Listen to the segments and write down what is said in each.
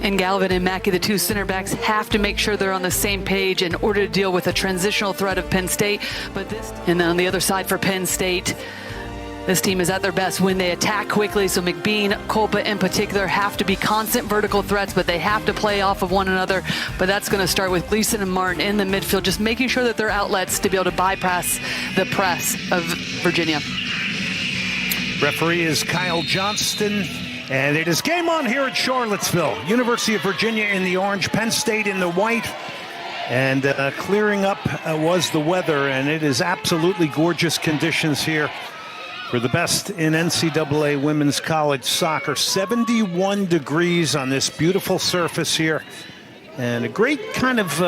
And Galvin and Mackey, the two center backs, have to make sure they're on the same page in order to deal with a transitional threat of Penn State. And then on the other side for Penn State, this team is at their best when they attack quickly. So McBean, Kolpa in particular have to be constant vertical threats, but they have to play off of one another. But that's going to start with Gleason and Martin in the midfield, just making sure that they're outlets to be able to bypass the press of Virginia. Referee is Kyle Johnston. And it is game on here at Charlottesville. University of Virginia in the orange, Penn State in the white. And clearing up was the weather, and it is absolutely gorgeous conditions here for the best in NCAA women's college soccer. 71 degrees on this beautiful surface here. And a great kind of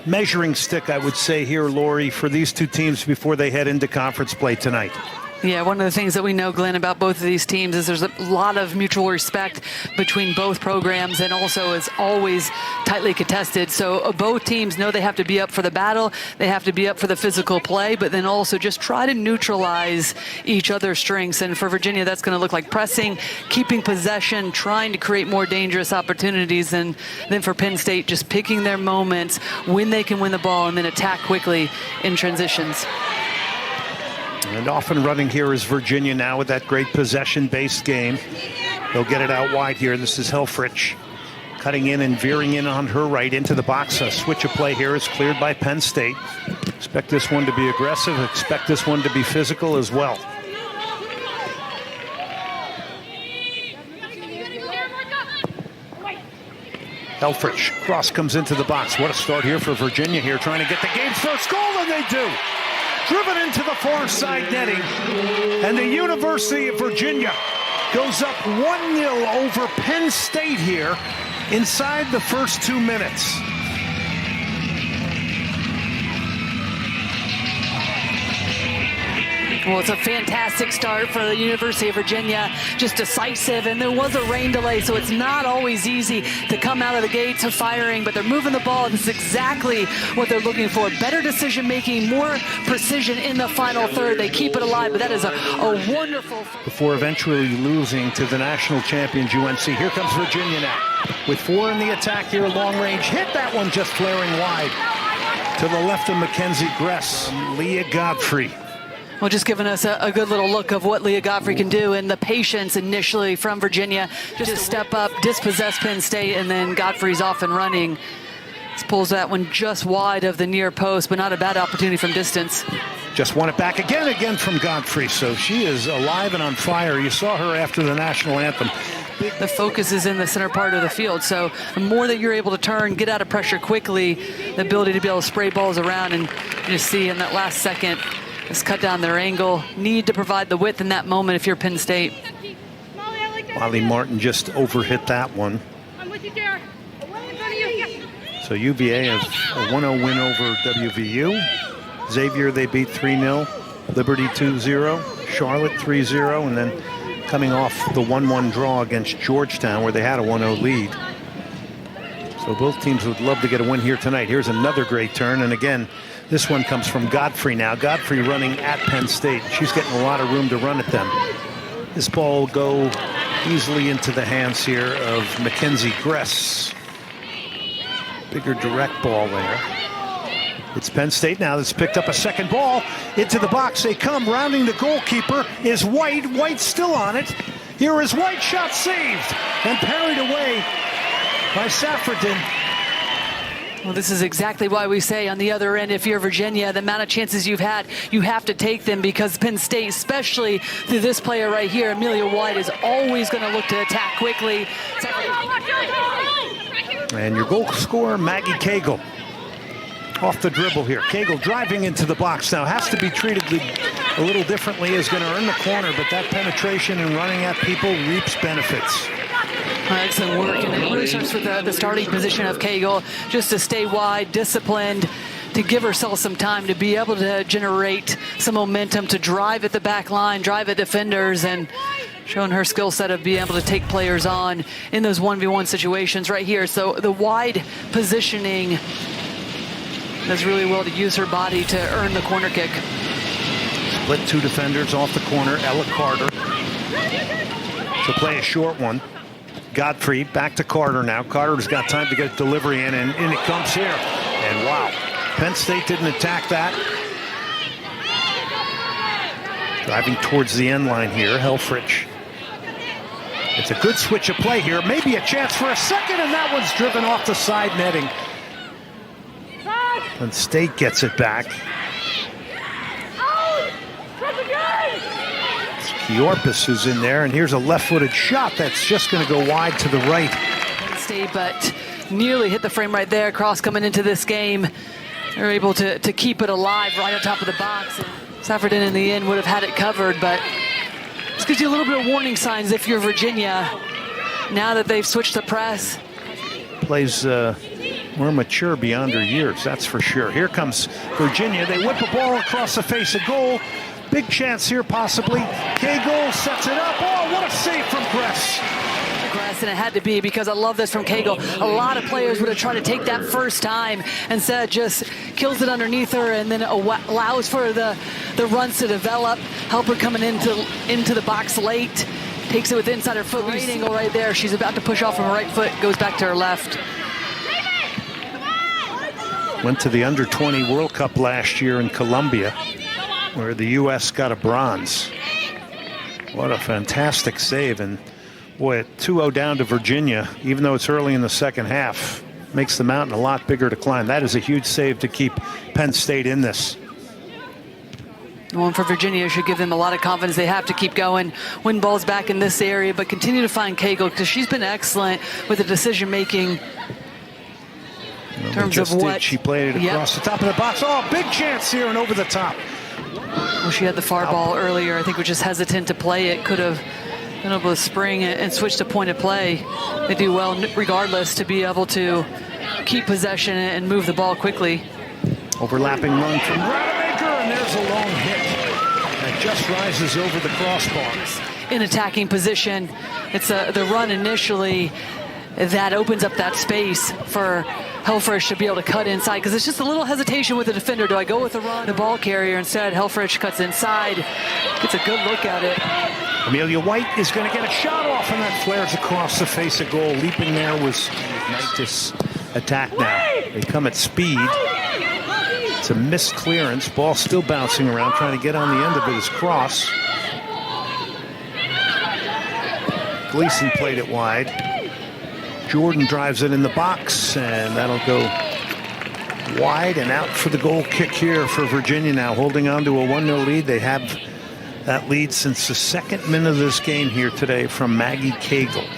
measuring stick, I would say here, Lori, for these two teams before they head into conference play tonight. Yeah, one of the things that we know, Glenn, about both of these teams is there's a lot of mutual respect between both programs, and also it's always tightly contested. So both teams know they have to be up for the battle, they have to be up for the physical play, but then also just try to neutralize each other's strengths. And for Virginia, that's going to look like pressing, keeping possession, trying to create more dangerous opportunities. And then for Penn State, just picking their moments when they can win the ball and then attack quickly in transitions. And often running here is Virginia now with that great possession-based game. They'll get it out wide here. This is Helfrich cutting in and veering in on her right into the box. A switch of play here is cleared by Penn State. Expect this one to be aggressive. Expect this one to be physical as well. Helfrich, cross comes into the box. What a start here for Virginia here, trying to get the game's first goal, and they do. Driven into the far side netting, and the University of Virginia goes up 1-0 over Penn State here inside the first 2 minutes. Well, it's a fantastic start for the University of Virginia, just decisive, and there was a rain delay, so it's not always easy to come out of the gates of firing, but they're moving the ball, and this is exactly what they're looking for. Better decision-making, more precision in the final third. They keep it alive, but that is a wonderful... Before eventually losing to the national champions UNC. Here comes Virginia now, with 4 in the attack here, long range. Hit that one just flaring wide to the left of Mackenzie Gress. Leah Godfrey. Well, just giving us a good little look of what Leah Godfrey can do, and the patience initially from Virginia just to step up, dispossess Penn State, and then Godfrey's off and running. This pulls that one just wide of the near post, but not a bad opportunity from distance. Just won it back again from Godfrey, so she is alive and on fire. You saw her after the national anthem. The focus is in the center part of the field, so the more that you're able to turn, get out of pressure quickly, the ability to be able to spray balls around, and you just see in that last second, just cut down their angle. Need to provide the width in that moment if you're Penn State. Molly Martin just overhit that one. So UVA has a 1-0 win over WVU. Xavier, they beat 3-0. Liberty 2-0. Charlotte 3-0. And then coming off the 1-1 draw against Georgetown where they had a 1-0 lead. So both teams would love to get a win here tonight. Here's another great turn. And again, this one comes from Godfrey now. Godfrey running at Penn State. She's getting a lot of room to run at them. This ball will go easily into the hands here of Mackenzie Gress. Bigger direct ball there. It's Penn State now that's picked up a second ball. Into the box they come. Rounding the goalkeeper is White. White's still on it. Here is White. Shot saved and parried away by Saffredin. Well, this is exactly why we say on the other end, if you're Virginia, the amount of chances you've had, you have to take them, because Penn State, especially through this player right here, Amelia White, is always going to look to attack quickly. And your goal scorer, Maggie Cagle, off the dribble here. Cagle driving into the box now. Has to be treated a little differently, is going to earn the corner, but that penetration and running at people reaps benefits. Excellent work, and it really starts with the starting position of Cagle, just to stay wide, disciplined, to give herself some time to be able to generate some momentum, to drive at the back line, drive at defenders, and showing her skill set of being able to take players on in those 1v1 situations right here. So the wide positioning does really well to use her body to earn the corner kick. Split 2 defenders off the corner. Ella Carter. She'll play a short one. Godfrey back to Carter now. Carter's got time to get delivery in, and in it comes here. And wow, Penn State didn't attack that. Driving towards the end line here, Helfrich. It's a good switch of play here. Maybe a chance for a second, and that one's driven off the side netting. Penn State gets it back. It's Kiorpis who's in there, and here's a left-footed shot that's just going to go wide to the right. Penn State, but nearly hit the frame right there. Cross coming into this game. They're able to keep it alive right on top of the box. And Safferton in the end would have had it covered, but this gives you a little bit of warning signs if you're Virginia. Now that they've switched to press. Plays more mature beyond her years, that's for sure. Here comes Virginia. They whip a ball across the face of goal. Big chance here, possibly. Cagle sets it up. Oh, what a save from Gress. And it had to be, because I love this from Cagle. A lot of players would have tried to take that first time. Instead, just kills it underneath her and then allows for the runs to develop. Helper coming into the box late. Takes it with inside her foot. Right angle right there. She's about to push off from her right foot. Goes back to her left. Went to the under-20 World Cup last year in Colombia, where the U.S. got a bronze. What a fantastic save. And boy, 2-0 down to Virginia, even though it's early in the second half, makes the mountain a lot bigger to climb. That is a huge save to keep Penn State in this. One for Virginia should give them a lot of confidence. They have to keep going, win balls back in this area, but continue to find Cagle, because she's been excellent with the decision-making. In terms of what she played it across the top of the box. Oh, big chance here and over the top. Well, she had the far ball earlier. I think was just hesitant to play it. Could have been able to spring and switch to point of play. They do well regardless to be able to keep possession and move the ball quickly. Overlapping run from Rademacher, and there's a long hit that just rises over the crossbar. In attacking position, it's the run initially that opens up that space for Helfrich to be able to cut inside, because it's just a little hesitation with the defender. Do I go with the run? The ball carrier. Instead, Helfrich cuts inside, gets a good look at it. Amelia White is going to get a shot off, and that flares across the face of goal. Leaping there was Knightis attack now. They come at speed. It's a missed clearance. Ball still bouncing around, trying to get on the end of it as cross. Gleason played it wide. Jordan drives it in the box, and that'll go wide and out for the goal kick here for Virginia now, holding on to a 1-0 lead. They have that lead since the second minute of this game here today from Maggie Cagle.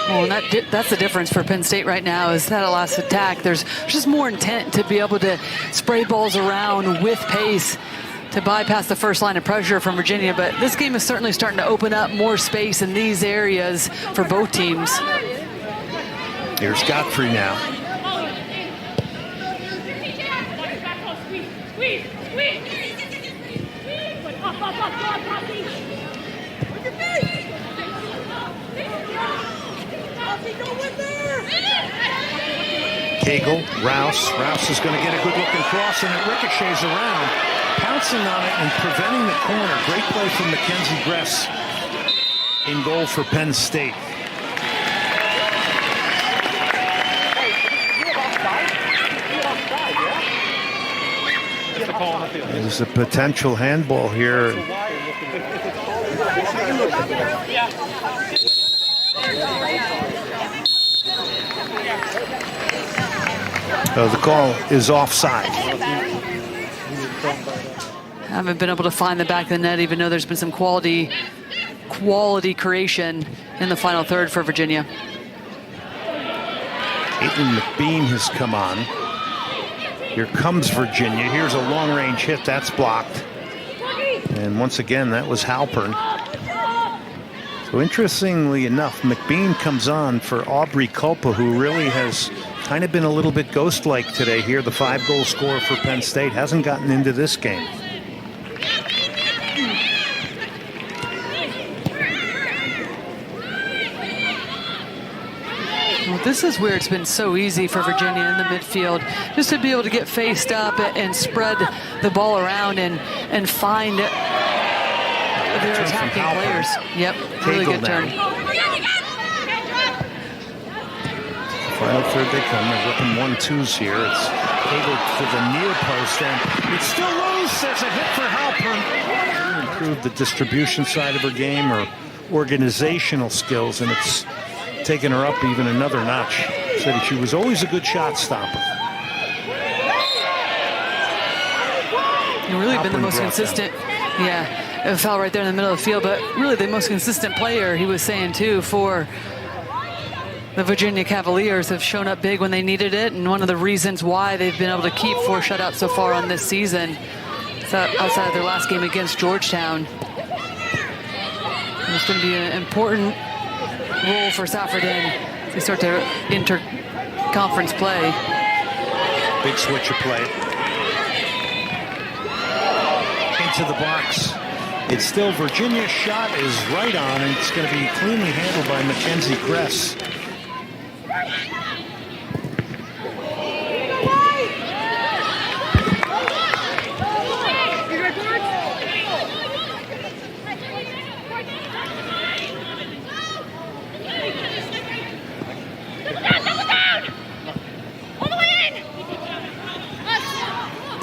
Well, and that's the difference for Penn State right now, is that last attack. There's just more intent to be able to spray balls around with pace to bypass the first line of pressure from Virginia. But this game is certainly starting to open up more space in these areas for both teams. Here's Godfrey now. Cagle, Rouse is going to get a good-looking cross, and it ricochets around, pouncing on it and preventing the corner. Great play from Mackenzie Gress in goal for Penn State. There's a potential handball here. The call is offside. Haven't been able to find the back of the net, even though there's been some quality creation in the final third for Virginia. Caitlin McBean has come on. Here comes Virginia. Here's a long-range hit. That's blocked. And once again, that was Halpern. So interestingly enough, McBean comes on for Aubrey Culpa, who really has kind of been a little bit ghost-like today here. The 5-goal scorer for Penn State hasn't gotten into this game. Well, this is where it's been so easy for Virginia in the midfield, just to be able to get faced up and spread the ball around and find their attacking players. Yep, really good turn. Final third they come. They're working 1-2s here. It's Cagle for the near post, and it's still loose. There's a hit for Halpern. Improve the distribution side of her game or organizational skills, and it's taken her up even another notch. Said that she was always a good shot stopper. You've really been the most consistent. Yeah, it fell right there in the middle of the field, but really the most consistent player, he was saying too, for the Virginia Cavaliers. Have shown up big when they needed it, and one of the reasons why they've been able to keep 4 shutouts so far on this season, outside of their last game against Georgetown. It's going to be an important role for Saffredin as they start to inter-conference play. Big switch of play. Into the box. It's still Virginia's shot is right on, and it's going to be cleanly handled by Mackenzie Gress.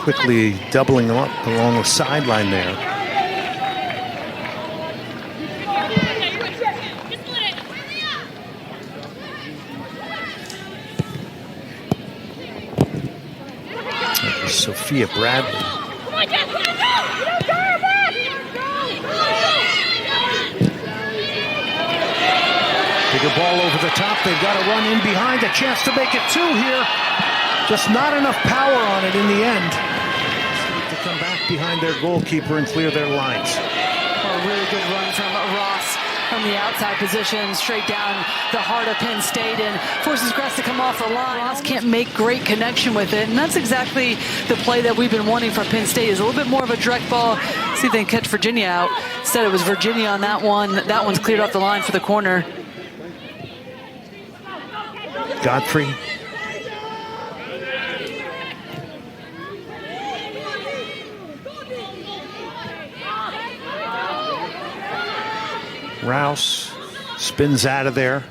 Quickly doubling them up along the sideline there. That was Sophia Bradley. Bigger ball over the top. They've got to run in behind. A chance to make it 2 here. Just not enough power on it in the end. To come back behind their goalkeeper and clear their lines. Well, a really good run from Ross from the outside position, straight down the heart of Penn State, and forces Gress to come off the line. Ross can't make great connection with it, and that's exactly the play that we've been wanting from Penn State, is a little bit more of a direct ball. See if they can catch Virginia out. Instead, it was Virginia on that one. That one's cleared off the line for the corner. Godfrey. Rouse spins out of there.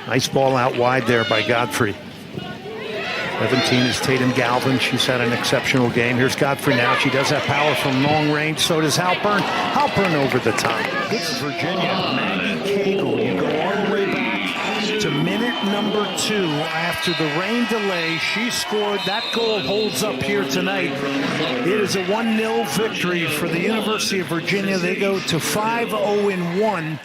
Nice ball out wide there by Godfrey. 17 is Tatum Galvin. She's had an exceptional game. Here's Godfrey now. She does have power from long range. So does Halpern. Halpern over the top. It's Virginia. Maggie Cagle. You go all the way back to minute number 2 after the rain delay. She scored. That goal holds up here tonight. It is a 1-0 victory for the University of Virginia. They go to 5-0-1.